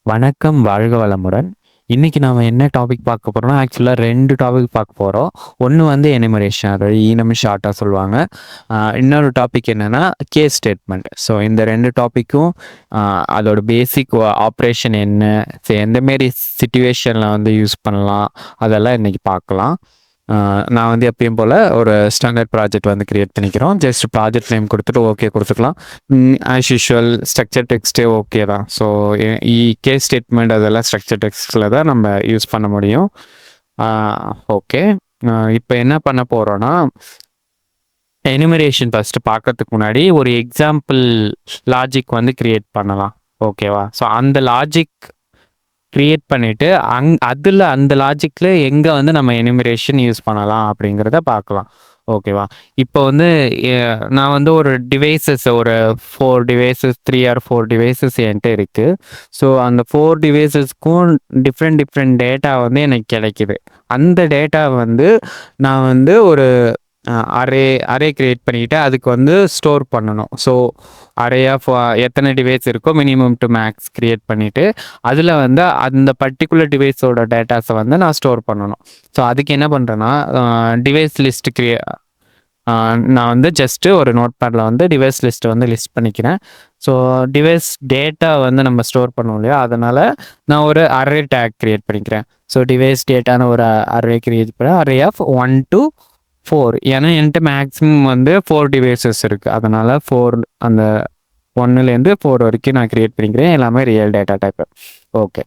வணக்கம், வாழ்க வளமுடன். இன்னைக்கு நாம என்ன டாபிக் பார்க்க போறோம்னா, ஆக்சுவலா 2 டாபிக் பார்க்க போறோம். ஒண்ணு வந்து எனுமரேஷன், அதாவது ஈனம் ஷார்ட்டா சொல்லுவாங்க. இன்னொரு டாபிக் என்னன்னா, கேஸ் ஸ்டேட்மெண்ட். ஸோ இந்த 2 டாபிக்கும் அதோட பேசிக் ஆப்ரேஷன் என்ன, எந்த மாரி சிச்சுவேஷன்ல வந்து யூஸ் பண்ணலாம், அதெல்லாம் இன்னைக்கு பார்க்கலாம். நான் வந்து எப்பயும் போல ஒரு ஸ்டாண்டர்ட் ப்ராஜெக்ட் வந்து கிரியேட் பண்ணிக்கிறோம். ஜஸ்ட் ப்ராஜெக்ட் நேம் கொடுத்துட்டு ஓகே கொடுத்துக்கலாம். ஆஸ் யூஷுவல் ஸ்ட்ரக்சர் டெக்ஸ்ட்டே ஓகே தான். ஸோ கேஸ் ஸ்டேட்மெண்ட் அதெல்லாம் ஸ்ட்ரக்சர் டெக்ஸ்ட்டில் தான் நம்ம யூஸ் பண்ண முடியும். ஓகே, இப்போ என்ன பண்ண போகிறோன்னா, எனுமரேஷன் ஃபஸ்ட்டு பார்க்கறதுக்கு முன்னாடி ஒரு எக்ஸாம்பிள் லாஜிக் வந்து கிரியேட் பண்ணலாம். ஓகேவா? ஸோ அந்த லாஜிக் கிரியேட் பண்ணிட்டு அதில் அந்த லாஜிக்கில் எங்கே வந்து நம்ம எனுமரேஷன் யூஸ் பண்ணலாம் அப்படிங்கிறத பார்க்கலாம். ஓகேவா? இப்போ வந்து நான் வந்து ஒரு டிவைசஸ், ஒரு 4 டிவைசஸ் 3 ஆர் 4 டிவைசஸ் என்கிட்ட இருக்குது. ஸோ அந்த 4 டிவைசஸ்க்கும் டிஃப்ரெண்ட் டேட்டா வந்து எனக்கு கிடைக்குது. அந்த டேட்டா வந்து நான் வந்து ஒரு அரே கிரியேட் பண்ணிக்கிட்டு அதுக்கு வந்து ஸ்டோர் பண்ணணும். ஸோ அரே ஆஃப் எத்தனை டிவைஸ் இருக்கோ மினிமம் டு மேக்ஸ் கிரியேட் பண்ணிவிட்டு அதில் வந்து அந்த பர்டிகுலர் டிவைஸோட டேட்டாஸை வந்து நான் ஸ்டோர் பண்ணணும். ஸோ அதுக்கு என்ன பண்ணுறேன்னா, டிவைஸ் லிஸ்ட் நான் வந்து ஜஸ்ட்டு ஒரு நோட் பேடில் வந்து டிவைஸ் லிஸ்ட்டை வந்து லிஸ்ட் பண்ணிக்கிறேன். ஸோ டிவைஸ் டேட்டா வந்து நம்ம ஸ்டோர் பண்ணுவோம் இல்லையா, அதனால் நான் ஒரு அரே டேக் கிரியேட் பண்ணிக்கிறேன். ஸோ டிவைஸ் டேட்டான ஒரு அரே கிரியேட் பண்ண அரே ஆஃப் 1 to 4. ஏன்னா என்கிட்ட மேக்ஸிமம் வந்து 4 டிவைசஸ் இருக்குது. அதனால் 4 அந்த 1லேருந்து 4 வரைக்கும் நான் கிரியேட் பண்ணிக்கிறேன். எல்லாமே ரியல் டேட்டா டைப்பு. ஓகே,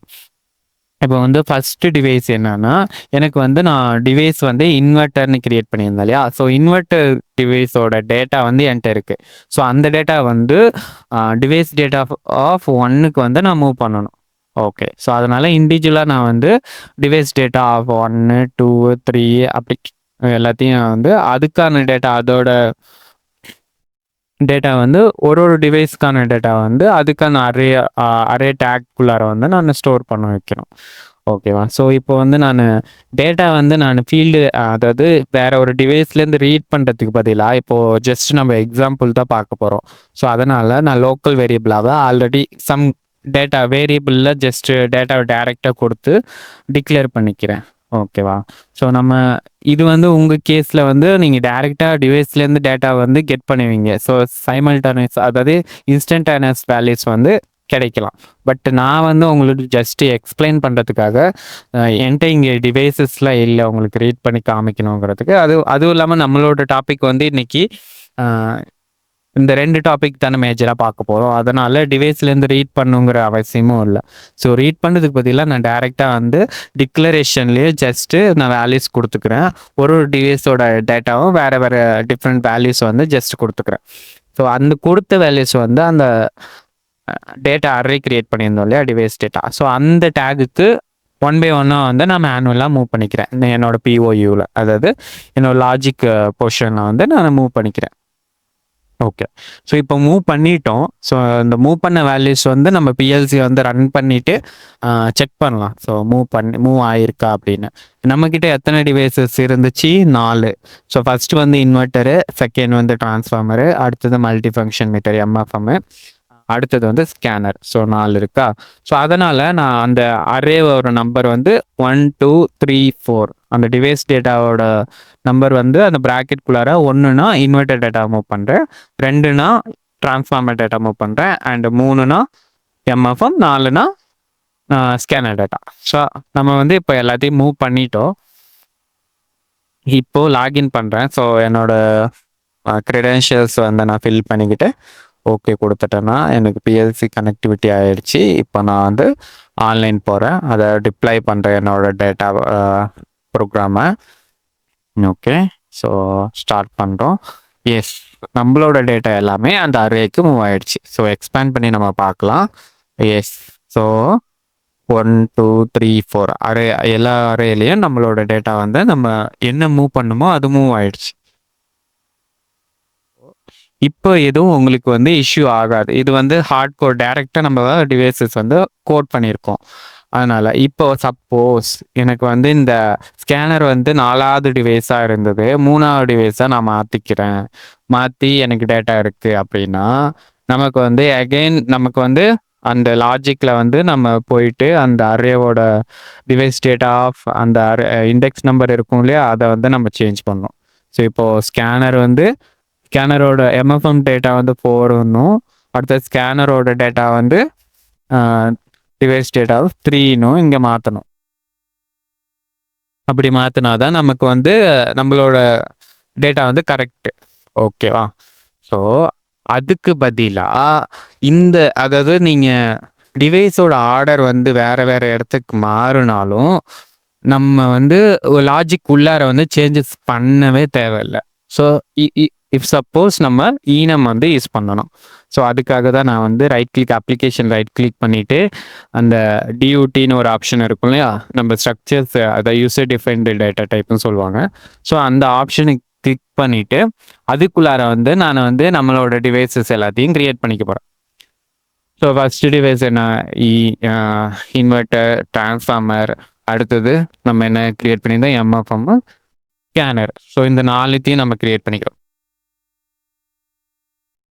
இப்போ வந்து ஃபஸ்ட்டு டிவைஸ் என்னன்னா, எனக்கு வந்து நான் டிவைஸ் வந்து இன்வெர்ட்டர்னு கிரியேட் பண்ணியிருந்தேன் இல்லையா. ஸோ இன்வெர்ட்டர் டிவைஸோட டேட்டா வந்து என்கிட்ட இருக்குது. ஸோ அந்த டேட்டா வந்து டிவைஸ் டேட்டா ஆஃப் 1க்கு வந்து நான் மூவ் பண்ணணும். ஓகே, ஸோ அதனால் இண்டிவிஜுவலாக நான் வந்து டிவைஸ் டேட்டா ஆஃப் 1, 2, 3 அப்படி எல்லாத்தையும் வந்து அதுக்கான டேட்டா, அதோட டேட்டா வந்து ஒரு டிவைஸ்க்கான டேட்டா வந்து அதுக்கான அரே டேக்குள்ளார வந்து நான் ஸ்டோர் பண்ண வைக்கணும். ஓகேவா? ஸோ இப்போ வந்து நான் டேட்டா வந்து நான் ஃபீல்டு, அதாவது வேற ஒரு டிவைஸ்லேருந்து ரீட் பண்ணுறதுக்கு பதிலாக இப்போது ஜஸ்ட் நம்ம எக்ஸாம்பிள் தான் பார்க்க போகிறோம். ஸோ அதனால் நான் லோக்கல் வேரியபிளாக ஆல்ரெடி சம் டேட்டா வேரியபிளில் ஜஸ்ட்டு டேட்டாவை டைரெக்டாக கொடுத்து டிக்ளேர் பண்ணிக்கிறேன். ஓகேவா? ஸோ நம்ம இது வந்து உங்கள் கேஸில் வந்து நீங்கள் டைரெக்டாக டிவைஸ்லேருந்து டேட்டா வந்து கெட் பண்ணுவீங்க. ஸோ சைமல்டேனியஸ், அதாவது இன்ஸ்டன்டேனியஸ் வேல்யூஸ் வந்து கிடைக்கலாம். பட் நான் வந்து உங்களுக்கு ஜஸ்ட்டு எக்ஸ்பிளைன் பண்ணுறதுக்காக என்கிட்ட இங்கே டிவைசஸ்லாம் இல்லை உங்களுக்கு ரீட் பண்ணி காமிக்கணுங்கிறதுக்கு. அதுவும் இல்லாமல் நம்மளோட டாபிக் வந்து இன்னைக்கு இந்த 2 டாபிக் தானே மேஜராக பார்க்க போகிறோம். அதனால் டிவைஸ்லேருந்து ரீட் பண்ணுங்கிற அவசியமும் இல்லை. ஸோ ரீட் பண்ணுறதுக்கு பதிலாக நான் டைரெக்டாக வந்து டிக்ளரேஷன்லேயே ஜஸ்ட்டு நான் வேல்யூஸ் கொடுத்துக்கிறேன். ஒரு டிவைஸோட டேட்டாவும் வேறு டிஃப்ரெண்ட் வேல்யூஸ் வந்து ஜஸ்ட் கொடுத்துக்கிறேன். ஸோ அந்த கொடுத்த வேல்யூஸ் வந்து அந்த டேட்டா அரே கிரியேட் பண்ணியிருந்தோம் இல்லையா, டிவைஸ் டேட்டா. ஸோ அந்த டேகுக்கு 1 by 1 வந்து நான் மேனுவலாக மூவ் பண்ணிக்கிறேன். என்னோட பிஓயூவில், அதாவது என்னோட லாஜிக் போர்ஷனில் வந்து நான் மூவ் பண்ணிக்கிறேன். ஓகே, ஸோ இப்போ மூவ் பண்ணிட்டோம். ஸோ இந்த மூவ் பண்ண வேல்யூஸ் வந்து நம்ம பிஎல்சி வந்து ரன் பண்ணிவிட்டு செக் பண்ணலாம். ஸோ மூவ் ஆயிருக்கா அப்படின்னு. நம்மக்கிட்ட எத்தனை டிவைசஸ் இருந்துச்சு? 4. ஸோ ஃபஸ்ட்டு வந்து இன்வெர்ட்டரு, செகண்ட் வந்து டிரான்ஸ்ஃபார்மரு, அடுத்தது மல்டி ஃபங்க்ஷன் மீட்டர் எம்எஃப்எம்மு, அடுத்தது வந்து ஸ்கேனர். ஸோ 4 இருக்கா. ஸோ அதனால் நான் அந்த அரேவோட நம்பர் வந்து 1, 2, 3, 4 அந்த டிவைஸ் டேட்டாவோட நம்பர் வந்து அந்த ப்ராக்கெட்குள்ளார 1னா இன்வெர்ட்டர் டேட்டா மூவ் பண்ணுறேன், 2னா டிரான்ஸ்ஃபார்மர் டேட்டா மூவ் பண்ணுறேன், அண்ட் 3னா எம்எஃப்எம், 4னா ஸ்கேனர் டேட்டா. ஸோ நம்ம வந்து இப்போ எல்லாத்தையும் மூவ் பண்ணிட்டோம். இப்போது லாகின் பண்ணுறேன். ஸோ என்னோட க்ரெடென்ஷியல்ஸ் வந்து நான் ஃபில் பண்ணிக்கிட்டு ஓகே கொடுத்துட்டேன்னா எனக்கு பிஎல்சி கனெக்டிவிட்டி ஆகிடுச்சு. இப்போ நான் வந்து ஆன்லைன் போகிறேன், அதை டிப்ளை பண்ணுறேன் என்னோட டேட்டா ப்ரோக்ராமை. ஓகே, ஸோ ஸ்டார்ட் பண்ணுறோம். எஸ், நம்மளோட டேட்டா எல்லாமே அந்த அரேக்கு மூவ் ஆகிடுச்சு. ஸோ எக்ஸ்பேண்ட் பண்ணி நம்ம பார்க்கலாம். எஸ், ஸோ 1, 2, 3, 4 அரே, எல்லா அரேலையும் நம்மளோட டேட்டா வந்து நம்ம என்ன மூவ் பண்ணுமோ அது மூவ் ஆகிடுச்சு. இப்போ எதுவும் உங்களுக்கு வந்து இஷ்யூ ஆகாது. இது வந்து ஹார்ட் கோட், டைரெக்டாக நம்ம டிவைசஸ் வந்து கோட் பண்ணியிருக்கோம். அதனால் இப்போ சப்போஸ் எனக்கு வந்து இந்த ஸ்கேனர் வந்து 4வது டிவைஸாக இருந்தது, 3வது டிவைஸாக நான் மாற்றி எனக்கு டேட்டா இருக்குது அப்படின்னா நமக்கு வந்து அகெயின் நமக்கு வந்து அந்த லாஜிக்கில் வந்து நம்ம போயிட்டு அந்த அரேவோட டிவைஸ் டேட்டா ஆஃப் அந்த இண்டெக்ஸ் நம்பர் இருக்கும் இல்லையா, அதை வந்து நம்ம சேஞ்ச் பண்ணோம். ஸோ இப்போது ஸ்கேனரோட எம்எஃப்எம் டேட்டா வந்து 4ன்னும், அடுத்த ஸ்கேனரோட டேட்டா வந்து டிவைஸ் டேட்டா 3ன்னும் இங்கே மாற்றணும். அப்படி மாற்றினா தான் நமக்கு வந்து நம்மளோட டேட்டா வந்து கரெக்டு. ஓகேவா? ஸோ அதுக்கு பதிலாக அதாவது நீங்கள் டிவைஸோட ஆர்டர் வந்து வேறு வேறு இடத்துக்கு மாறினாலும் நம்ம வந்து லாஜிக் உள்ளார வந்து சேஞ்சஸ் பண்ணவே தேவையில்லை. ஸோ இஃப் சப்போஸ் நம்ம ஈனம் வந்து யூஸ் பண்ணணும். ஸோ அதுக்காக தான் நான் வந்து அப்ளிகேஷன் ரைட் கிளிக் பண்ணிவிட்டு அந்த டியூட்டின்னு ஒரு ஆப்ஷன் இருக்கும் இல்லையா, நம்ம ஸ்ட்ரக்சர்ஸ் அதை யூசர் டிஃபைன்டு டேட்டா டைப்னு சொல்லுவாங்க. ஸோ அந்த ஆப்ஷனை கிளிக் பண்ணிவிட்டு அதுக்குள்ளார வந்து நான் வந்து நம்மளோட டிவைசஸ் எல்லாத்தையும் க்ரியேட் பண்ணிக்க போகிறேன். ஸோ ஃபஸ்ட்டு டிவைஸ் என்ன, இன்வெர்ட்டர், டிரான்ஸ்ஃபார்மர், அடுத்தது நம்ம என்ன க்ரியேட் பண்ணியிருந்தோம், எம்எஃப்எம், ஸ்கேனர். ஸோ இந்த 4த்தையும் நம்ம க்ரியேட் பண்ணிக்கிறோம்.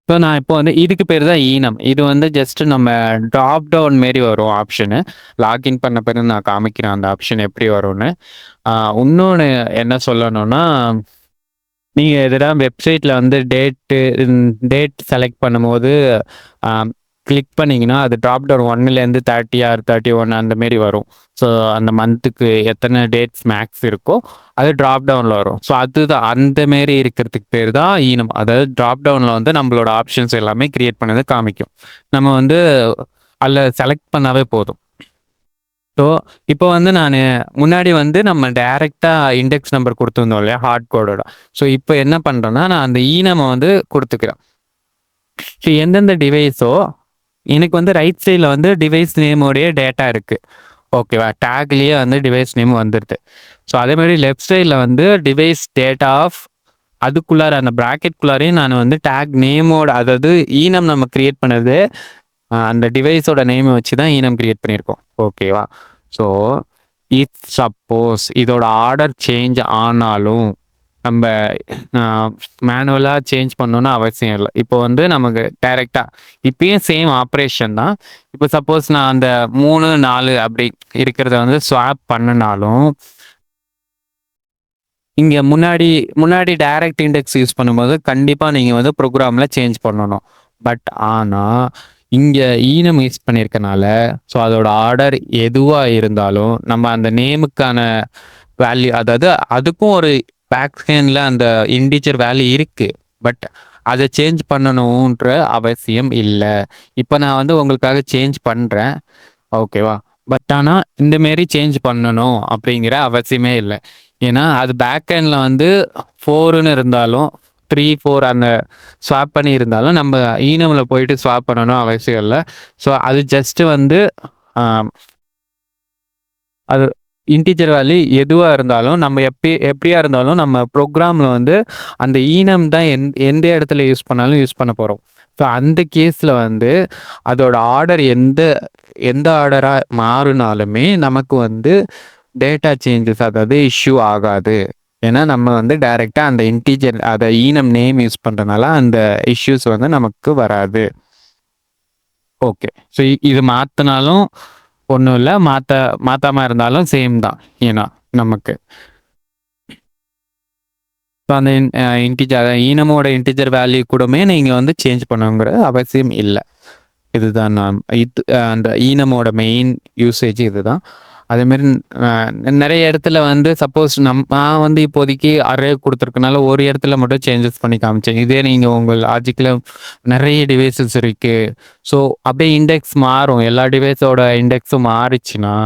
ஸோ நான் இப்போ வந்து இதுக்கு பேர் தான் ஈனம். இது வந்து ஜஸ்ட் நம்ம ட்ராப் டவுன் மாரி வரும் ஆப்ஷனு. லாக்இன் பண்ண பிறகு நான் காமிக்கிறேன் அந்த ஆப்ஷன் எப்படி வரும்னு. இன்னொன்று என்ன சொல்லணும்னா, நீங்கள் எதனா வெப்சைட்டில் வந்து டேட் செலக்ட் பண்ணும்போது கிளிக் பண்ணிங்கன்னா அது ட்ராப் டவுன் 1லேருந்து 30 ஆர் 31 அந்த மாரி வரும். ஸோ அந்த மந்த்துக்கு எத்தனை டேட்ஸ் மேக்ஸ் இருக்கோ அது ட்ராப் டவுனில் வரும். ஸோ அதுதான் அந்த மாரி இருக்கிறதுக்கு பேர் தான் ஈனம். அதாவது ட்ராப் டவுனில் வந்து நம்மளோட ஆப்ஷன்ஸ் எல்லாமே க்ரியேட் பண்ணதை காமிக்கும். நம்ம வந்து அதில் செலக்ட் பண்ணாவே போதும். ஸோ இப்போ வந்து நான் முன்னாடி வந்து நம்ம டைரெக்டாக இண்டெக்ஸ் நம்பர் கொடுத்துருந்தோம் இல்லையா, ஹார்ட் கோடோட. ஸோ இப்போ என்ன பண்ணுறேன்னா நான் அந்த ஈனமை வந்து கொடுத்துக்கிறேன். ஸோ எந்தெந்த டிவைஸோ எனக்கு வந்து ரைட் சைடில் வந்து டிவைஸ் நேமோடைய டேட்டா இருக்குது. ஓகேவா? டேக்லேயே வந்து டிவைஸ் நேம் வந்துடுது. ஸோ அதே மாதிரி லெஃப்ட் சைடில் வந்து டிவைஸ் டேட்டா ஆஃப் அதுக்குள்ளார அந்த ப்ராக்கெட்குள்ளாரையும் நான் வந்து டேக் நேமோட, அதாவது ஈனம் நம்ம க்ரியேட் பண்ணது அந்த டிவைஸோட நேமை வச்சு தான் ஈனம் க்ரியேட் பண்ணியிருக்கோம். ஓகேவா? ஸோ இஃப் சப்போஸ் இதோட ஆர்டர் சேஞ்ச் ஆனாலும் நம்ம மேனுவலாக சேஞ்ச் பண்ணணும்னு அவசியம் இல்லை. இப்போ வந்து நமக்கு டைரெக்டாக இப்பயும் சேம் ஆப்ரேஷன் தான். இப்போ சப்போஸ் நான் அந்த 3, 4 அப்படி இருக்கிறத வந்து ஸ்வாப் பண்ணினாலும் இங்கே முன்னாடி டைரக்ட் இண்டெக்ஸ் யூஸ் பண்ணும்போது கண்டிப்பாக நீங்கள் வந்து ப்ரோக்ராமில் சேஞ்ச் பண்ணணும். பட் ஆனால் இங்கே ஈனம் யூஸ் பண்ணியிருக்கனால ஸோ அதோட ஆர்டர் எதுவாக இருந்தாலும் நம்ம அந்த நேமுக்கான வேல்யூ, அதாவது அதுக்கும் ஒரு பேக் ஸ்கேனில் அந்த இன்டிஜர் வேல்யூ இருக்குது, பட் அதை சேஞ்ச் பண்ணணுன்ற அவசியம் இல்லை. இப்போ நான் வந்து உங்களுக்காக சேஞ்ச் பண்ணுறேன். ஓகேவா? பட் ஆனால் இந்தமாரி சேஞ்ச் பண்ணணும் அப்படிங்கிற அவசியமே இல்லை. ஏன்னா அது பேக் எண்டில் வந்து 4ன்னு இருந்தாலும் 3, 4 அந்த ஸ்வாப் பண்ணி இருந்தாலும் நம்ம ஈனமில் போயிட்டு ஸ்வாப் பண்ணணும் அவசியம் இல்லை. ஸோ அது ஜஸ்ட்டு வந்து அது இன்டிஜர் வேல்யூ எதுவாக இருந்தாலும் நம்ம எப்படியா இருந்தாலும் நம்ம ப்ரோக்ராமில் வந்து அந்த ஈனம் தான் எந்த இடத்துல யூஸ் பண்ணாலும் யூஸ் பண்ண போகிறோம். ஸோ அந்த கேஸில் வந்து அதோட ஆர்டர் எந்த ஆர்டராக மாறினாலுமே நமக்கு வந்து டேட்டா சேஞ்சஸ், அதாவது இஷ்யூ ஆகாது. ஏன்னா நம்ம வந்து டைரெக்டாக அந்த இன்டிஜர் அதை ஈனம் நேம் யூஸ் பண்ணுறதுனால அந்த இஷ்யூஸ் வந்து நமக்கு வராது. ஓகே. ஸோ இது மாற்றினாலும் ஒன்றும் இல்லை, மாற்றாமல் இருந்தாலும் சேம் தான். ஏன்னா நமக்கு ஸோ அந்த இன்டிஜர் ஈனமோட இன்டிஜர் வேல்யூ கூடமே நீங்கள் வந்து சேஞ்ச் பண்ணுங்கிற அவசியம் இல்லை. இதுதான் அந்த ஈனமோட மெயின் யூசேஜ் இதுதான். அதேமாரி நிறைய இடத்துல வந்து சப்போஸ் நான் வந்து இப்போதைக்கு அரே கொடுத்துருக்கனால ஒரு இடத்துல மட்டும் சேஞ்சஸ் பண்ணி காமிச்சேன். இதே நீங்கள் உங்கள் லாஜிக்கில் நிறைய டிவைசஸ் இருக்குது. ஸோ அப்படியே இண்டெக்ஸ் மாறும், எல்லா டிவைஸோட இண்டெக்ஸும் மாறிச்சுன்னா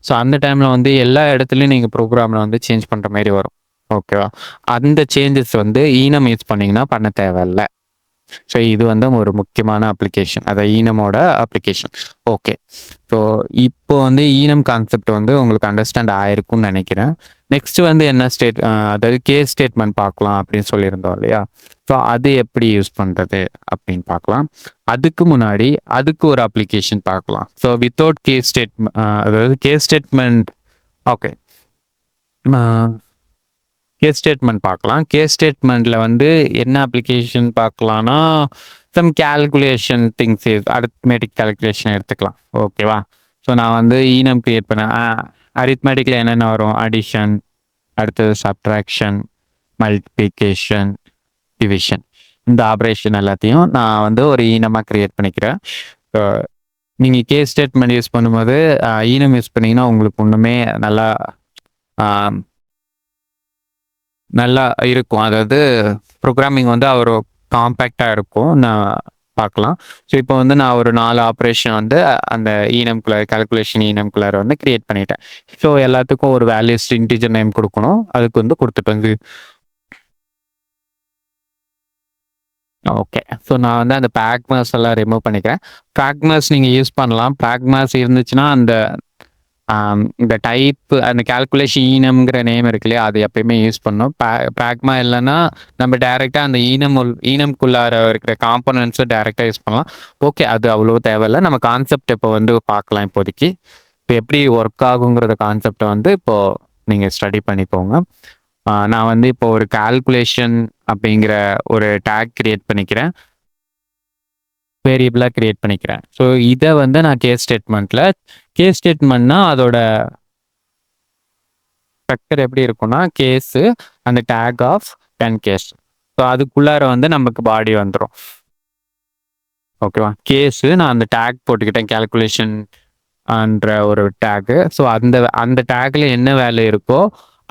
ஸோ அந்த டைமில் வந்து எல்லா இடத்துலையும் நீங்கள் ப்ரோக்ராமில் வந்து சேஞ்ச் பண்ணுற மாதிரி வரும். ஓகேவா? அந்த சேஞ்சஸ் வந்து ஈனம் யூஸ் பண்ணிங்கன்னா பண்ண தேவையில்லை. ஸோ இது வந்து ஒரு முக்கியமான அப்ளிகேஷன், அதை ஈனமோட அப்ளிகேஷன். ஓகே. ஸோ இப்போ வந்து ஈனம் கான்செப்ட் வந்து உங்களுக்கு அண்டர்ஸ்டாண்ட் ஆயிருக்கும்னு நினைக்கிறேன். நெக்ஸ்ட் வந்து என்ன அதாவது கேஸ் ஸ்டேட்மெண்ட் பார்க்கலாம் அப்படின்னு சொல்லியிருந்தோம் இல்லையா. ஸோ அது எப்படி யூஸ் பண்ணுறது அப்படின்னு பார்க்கலாம். அதுக்கு முன்னாடி அதுக்கு ஒரு அப்ளிகேஷன் பார்க்கலாம். ஸோ வித்தவுட் கேஸ் ஸ்டேட்மெண்ட், அதாவது case statement. Okay, case statement பார்க்கலாம். கேஸ் ஸ்டேட்மெண்ட்டில் வந்து என்ன அப்ளிகேஷன் பார்க்கலான்னா some calculation things arithmetic calculation எடுத்துக்கலாம். ஓகேவா? ஸோ நான் வந்து ஈனம் கிரியேட் பண்ணேன். அரித்மெட்டிக்கில் என்னென்ன வரும்? அடிஷன், அடுத்தது சப்ட்ராக்ஷன், மல்டிப்ளிகேஷன், டிவிஷன். இந்த ஆப்ரேஷன் எல்லாத்தையும் நான் வந்து ஒரு ஈனமாக கிரியேட் பண்ணிக்கிறேன். நீங்கள் கேஸ் ஸ்டேட்மெண்ட் யூஸ் பண்ணும்போது ஈனம் யூஸ் பண்ணிங்கன்னா உங்களுக்கு ஒன்றுமே நல்லா நல்லா இருக்கும். அதாவது ப்ரோக்ராமிங் வந்து ஒரு காம்பேக்டாக இருக்கும். நான் பார்க்கலாம். ஸோ இப்போ வந்து நான் ஒரு 4 ஆப்ரேஷன் வந்து அந்த ஈனம்குள்ளார கால்குலேஷன் ஈனம்குள்ளார வந்து கிரியேட் பண்ணிட்டேன். ஸோ எல்லாத்துக்கும் ஒரு வேல்யூஸ் இன்டிஜர் நேம் கொடுக்கணும். அதுக்கு வந்து கொடுத்துட்டு ஓகே. ஸோ நான் வந்து அந்த பேக்மாஸ் எல்லாம் ரிமூவ் பண்ணிக்கிறேன். பேக்மாஸ் நீங்கள் யூஸ் பண்ணலாம். பேக்மாஸ் இருந்துச்சுன்னா அந்த இந்த டைப் அந்த கால்குலேஷன் ஈனம்ங்கிற நேம் இருக்கு இல்லையா, அது எப்பயுமே யூஸ் பண்ணணும். பேக்மா இல்லைன்னா நம்ம டைரெக்டாக அந்த ஈனம்குள்ளார இருக்கிற காம்போனன்ட்ஸை டைரெக்டாக யூஸ் பண்ணலாம். ஓகே, அது அவ்வளோ தேவையில்லை. நம்ம கான்செப்ட் இப்போ வந்து பார்க்கலாம். இப்போதைக்கு இப்போ எப்படி ஒர்க் ஆகுங்கிறத கான்செப்டை வந்து இப்போது நீங்கள் ஸ்டடி பண்ணிக்கோங்க. நான் வந்து இப்போ ஒரு கால்குலேஷன் அப்படிங்கிற ஒரு டேக் கிரியேட் பண்ணிக்கிறேன், வேரியபிளாக கிரியேட் பண்ணிக்கிறேன். ஸோ இதை வந்து நான் கேஸ் ஸ்டேட்மெண்ட்னா அதோட ஸ்ட்ரக்சர் எப்படி இருக்கும்னா கேஸு அந்த டேக் ஆஃப் 10 கேஸ். ஸோ அதுக்குள்ளார வந்து நமக்கு பாடி வந்துடும். ஓகேவா? கேஸு நான் அந்த டேக் போட்டுக்கிட்டேன், கால்குலேஷன் என்ற ஒரு டேக்கு. ஸோ அந்த டேக்கில் என்ன வேலை இருக்கோ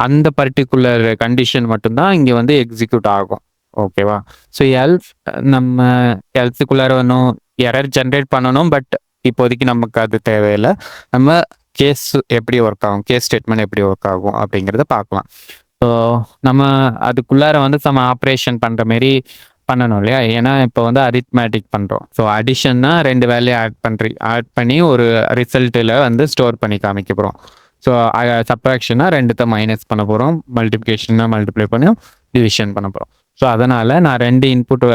அந்த பர்டிகுலர் கண்டிஷன் மட்டும்தான் இங்கே வந்து எக்ஸிக்யூட் ஆகும். ஓகேவா? ஸோ நம்ம எல்ஸுக்குள்ளார ஒன்றும் எரர் ஜென்ரேட் பண்ணணும். பட் இப்போதைக்கு நமக்கு அது தேவையில்லை. நம்ம கேஸ் எப்படி ஒர்க் ஆகும், கேஸ் ஸ்டேட்மெண்ட் எப்படி ஒர்க் ஆகும் அப்படிங்கிறத பார்க்கலாம். ஸோ நம்ம அதுக்குள்ளார வந்து சம் ஆப்ரேஷன் பண்ணுற மாரி பண்ணணும் இல்லையா? ஏன்னா இப்போ வந்து அரித்மேட்டிக் பண்ணுறோம். ஸோ அடிஷன்னா 2 வேல்யூ ஆட் பண்ணி ஒரு ரிசல்ட்டில் வந்து ஸ்டோர் பண்ணி காமிக்க போகிறோம். ஸோ சப்ட்ராக்ஷன்னா 2த்தை மைனஸ் பண்ண போகிறோம், மல்டிப்ளிகேஷன்னா மல்டிப்ளை பண்ணி டிவிஷன் பண்ண போகிறோம். ஸோ அதனால் நான் 2 இன்புட்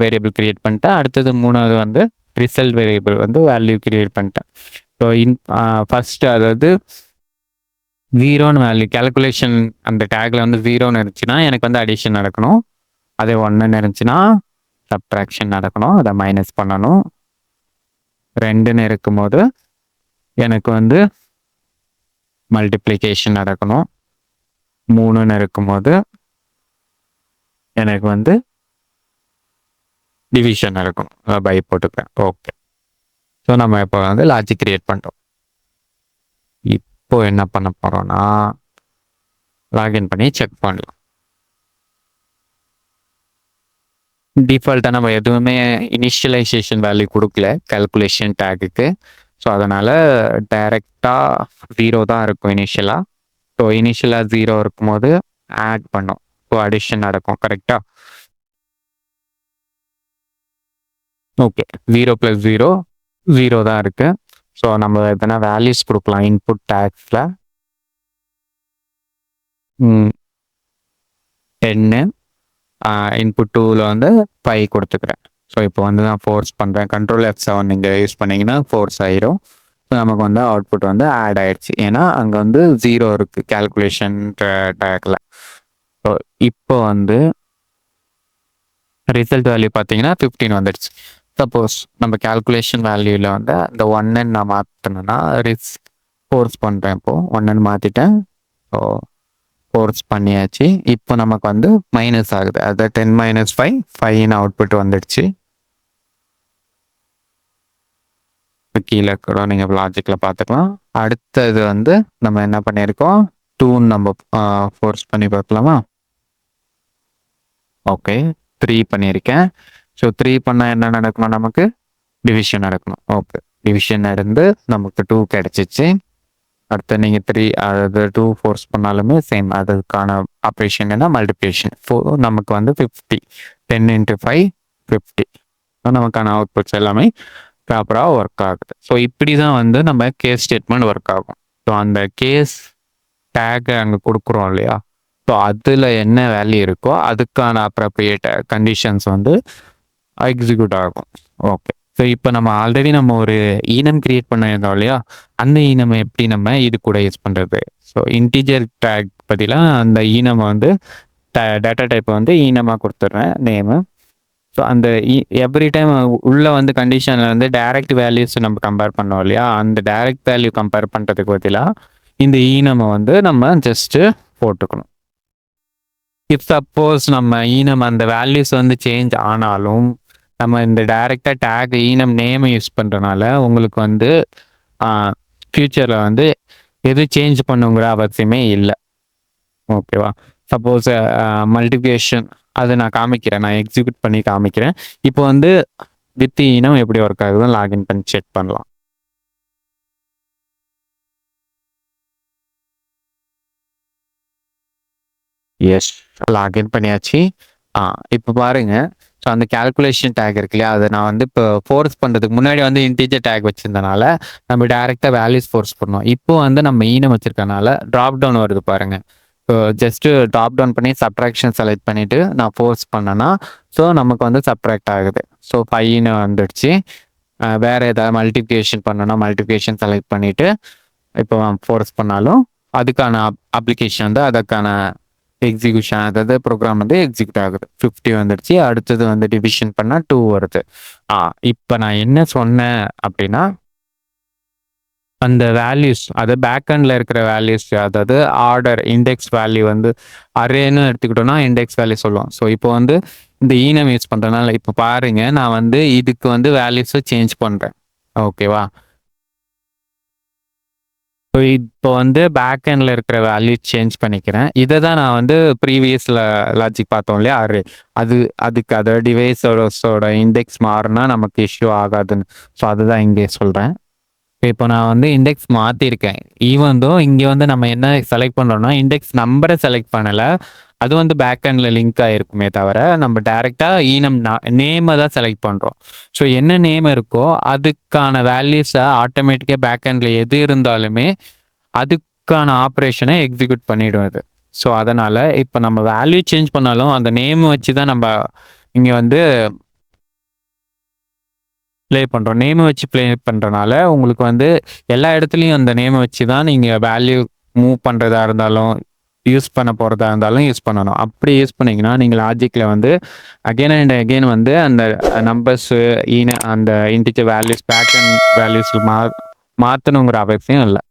வேரியபிள் கிரியேட் பண்ணிட்டேன். அடுத்தது 3வது வந்து ரிசல்ட் வேரியபிள் வந்து வேல்யூ கிரியேட் பண்ணிட்டேன். ஸோ ஃபஸ்ட்டு அதாவது 0ன்னு வேல்யூ கால்குலேஷன் அந்த டேக்ல வந்து 0ன்னு இருந்துச்சுன்னா எனக்கு வந்து அடிஷன் நடக்கணும். அதே 1ன்னு இருந்துச்சுன்னா சப்ட்ராக்ஷன் நடக்கணும், அதை மைனஸ் பண்ணணும். 2ன்னு இருக்கும்போது எனக்கு வந்து மல்டிப்ளிகேஷன் நடக்கணும். 3ன்னு இருக்கும்போது எனக்கு வந்து டிவிஷன் நடக்கணும். பை போட்டுக்கிறேன். ஓகே. ஸோ நம்ம இப்போ வந்து லாஜிக் கிரியேட் பண்ணிட்டோம். இப்போ என்ன பண்ண போகிறோம்னா லாகின் பண்ணி செக் பண்ணலாம். டிஃபால்ட்டாக நம்ம எதுவுமே இனிஷியலைசேஷன் வேல்யூ கொடுக்கல கால்குலேஷன் டேக்குக்கு. ஸோ அதனால் டைரெக்டாக 0 தான் இருக்கும் இனிஷியலாக. ஸோ இனிஷியலாக 0 இருக்கும்போது ஆட் பண்ணோம். ஸோ அடிஷன் நடக்கும். கரெக்டாக? ஓகே. 0 + 0 0 தான் இருக்குது. ஸோ நம்ம எதனா வேல்யூஸ் கொடுக்கலாம் இன்புட் டேக்ஸில். 10 இன்புட் 2ல் வந்து 5 கொடுத்துக்கிறேன். ஸோ இப்போ வந்து நான் ஃபோர்ஸ் பண்ணுறேன். Ctrl F7 நீங்கள் யூஸ் பண்ணிங்கன்னா ஃபோர்ஸ் ஆயிரும். ஸோ நமக்கு வந்து அவுட்புட் வந்து ஆட் ஆயிடுச்சு. ஏன்னா அங்கே வந்து 0 இருக்குது கால்குலேஷன் டேக்கில். ஸோ இப்போ வந்து ரிசல்ட் வேல்யூ பார்த்தீங்கன்னா 15 வந்துடுச்சு. சப்போஸ் நம்ம கால்குலேஷன் வேல்யூவில் வந்து அந்த 1ன்னு நான் மாற்றினேன்னா ஃபோர்ஸ் பண்ணுறேன். இப்போது 1ன்னு மாற்றிட்டேன். ஸோ ஃபோர்ஸ் பண்ணியாச்சு. இப்போ நமக்கு வந்து மைனஸ் ஆகுது. அது 10 - 5 5ன்னு அவுட்புட் வந்துடுச்சு. கீழே கூட நீங்கள் லாஜிக்கில் பார்த்துக்கலாம். அடுத்தது வந்து நம்ம என்ன பண்ணியிருக்கோம், 2ன்னு நம்ம ஃபோர்ஸ் பண்ணி பார்க்கலாமா? ஓகே, 3 பண்ணியிருக்கேன். ஸோ 3 பண்ணால் என்ன நடக்கணும், நமக்கு டிவிஷன் நடக்கணும். ஓகே, டிவிஷன் நடந்து நமக்கு 2 கிடச்சிச்சு. அடுத்து நீங்கள் 3 அதாவது 2 ஃபோர்ஸ் பண்ணாலுமே சேம் அதுக்கான ஆப்ரேஷன் என்ன மல்டிப்ளிகேஷன். நமக்கு வந்து 50 10 × 5 50. நமக்கான அவுட்புட்ஸ் எல்லாமே ப்ராப்பராக ஒர்க் ஆகுது. ஸோ இப்படி தான் வந்து நம்ம கேஸ் ஸ்டேட்மெண்ட் ஒர்க் ஆகும். ஸோ அந்த கேஸ் டேக் அங்கே கொடுக்குறோம் இல்லையா, ஸோ அதில் என்ன வேல்யூ இருக்கோ அதுக்கான அப்ரோப்ரியேட் கண்டிஷன்ஸ் வந்து எக்ஸிக்யூட் ஆகும். ஓகே, ஸோ இப்போ நம்ம ஆல்ரெடி நம்ம ஒரு ஈனம் கிரியேட் பண்ணியிருந்தோம் இல்லையா, அந்த ஈனம் எப்படி நம்ம இது கூட யூஸ் பண்ணுறது. ஸோ இன்டிஜர் டேக் பதிலாக அந்த ஈனம் வந்து டேட்டா டைப்பை வந்து ஈனமாக கொடுத்துட்றேன் நேமு. ஸோ அந்த எவ்ரி டைம் உள்ள வந்து கண்டிஷனில் வந்து டைரக்ட் வேல்யூஸ் நம்ம கம்பேர் பண்ணோம் இல்லையா, அந்த டைரக்ட் வேல்யூ கம்பேர் பண்ணுறதுக்கு பதிலாக இந்த ஈனமை வந்து நம்ம ஜஸ்ட்டு போட்டுக்கணும். இஃப் சப்போஸ் நம்ம ஈனம் அந்த வேல்யூஸ் வந்து சேஞ்ச் ஆனாலும் நம்ம இந்த டைரெக்டாக டேக் ஈனம் நேமை யூஸ் பண்ணுறனால உங்களுக்கு வந்து ஃப்யூச்சரில் வந்து எது சேஞ்ச் பண்ணுங்கிற அவசியமே இல்லை. ஓகேவா? சப்போஸ் மல்டிப்ளிகேஷன் அதை நான் காமிக்கிறேன், நான் எக்ஸிக்யூட் பண்ணி காமிக்கிறேன். இப்போ வந்து வித் ஈனம் எப்படி ஒர்க் ஆகுதுன்னு லாகின் பண்ணி செக் பண்ணலாம். எஸ், லாகின் பண்ணியாச்சு. இப்போ பாருங்க, ஸோ அந்த கேல்குலேஷன் டேக் இருக்கு இல்லையா, அதை நான் வந்து இப்போ ஃபோர்ஸ் பண்ணுறதுக்கு முன்னாடி வந்து இன்டீஜர் டேக் வச்சிருந்தனால நம்ம டைரெக்டாக வேல்யூஸ் ஃபோர்ஸ் பண்ணோம். இப்போ வந்து நம்ம ஈனம் வச்சிருக்கனால ட்ராப் டவுன் வருது பாருங்க. ஸோ ஜஸ்ட்டு ட்ராப் டவுன் பண்ணி சப்ட்ராக்ஷன் செலக்ட் பண்ணிவிட்டு நான் ஃபோர்ஸ் பண்ணேன்னா ஸோ நமக்கு வந்து சப்ட்ராக்ட் ஆகுது. ஸோ 5ன்னு வந்துடுச்சு. வேறு ஏதாவது மல்டிப்ளிகேஷன் பண்ணோன்னா மல்டிப்ளிகேஷன் செலக்ட் பண்ணிவிட்டு இப்போ ஃபோர்ஸ் பண்ணாலும் அதுக்கான அப்ளிகேஷன் வந்து அதுக்கான எக்ஸிக்யூஷன், அதாவது ப்ரோக்ராம் வந்து எக்ஸிக்யூட் ஆகுது. 50 வந்துடுச்சு. அடுத்தது வந்து டிவிஷன் பண்ணால் 2 வருது. இப்போ நான் என்ன சொன்னேன் அப்படின்னா, அந்த வேல்யூஸ் அது பேக்ஹெண்டில் இருக்கிற வேல்யூஸ், அதாவது ஆர்டர் இண்டெக்ஸ் வேல்யூ வந்து அரேன்னு எடுத்துக்கிட்டோம்னா இண்டெக்ஸ் வேல்யூ சொல்லுவோம். ஸோ இப்போ வந்து இந்த ஈனம் யூஸ் பண்ணுறதுனால இப்போ பாருங்க, நான் வந்து இதுக்கு வந்து வேல்யூஸை சேஞ்ச் பண்ணுறேன். ஓகேவா? ஸோ இப்போ வந்து பேக் எண்டில் இருக்கிற வேல்யூ சேஞ்ச் பண்ணிக்கிறேன். இதை தான் நான் வந்து ப்ரீவியஸில் லாஜிக் பார்த்தோம் இல்லையா, அதுக்கு அதை டிவைஸோட இண்டெக்ஸ் மாறினா நமக்கு இஷ்யூ ஆகாதுன்னு. ஸோ அதுதான் இங்கே சொல்கிறேன். இப்போ நான் வந்து இண்டெக்ஸ் மாற்றிருக்கேன். ஈவன் தோ இங்கே வந்து நம்ம என்ன செலக்ட் பண்ணுறோம்னா இண்டெக்ஸ் நம்பரை செலக்ட் பண்ணலை, அது வந்து பேக் எண்டில் லிங்க் ஆகிருக்குமே தவிர நம்ம டைரெக்டாக ஈனம் நேமை தான் செலக்ட் பண்ணுறோம். ஸோ என்ன நேம் இருக்கோ அதுக்கான வேல்யூஸை ஆட்டோமேட்டிக்காக பேக் எண்டில் எது இருந்தாலுமே அதுக்கான ஆப்ரேஷனை எக்ஸிக்யூட் பண்ணிடும் அது. ஸோ அதனால் இப்போ நம்ம வேல்யூ சேஞ்ச் பண்ணாலும் அந்த நேம் வச்சு தான் நம்ம இங்கே வந்து ப்ளே பண்ணுறோம். நேமை வச்சு ப்ளே பண்ணுறனால உங்களுக்கு வந்து எல்லா இடத்துலையும் அந்த நேமை வச்சு தான் நீங்கள் வேல்யூ மூவ் பண்ணுறதா இருந்தாலும் யூஸ் பண்ண போகிறதா இருந்தாலும் யூஸ் பண்ணணும். அப்படி யூஸ் பண்ணிங்கன்னா நீங்கள் லாஜிக்கில் வந்து அகெயின் அண்ட் அகெயின் வந்து அந்த நம்பர்ஸு அந்த integer values back and values மாற்றணுங்கிற அவசியம் இல்லை.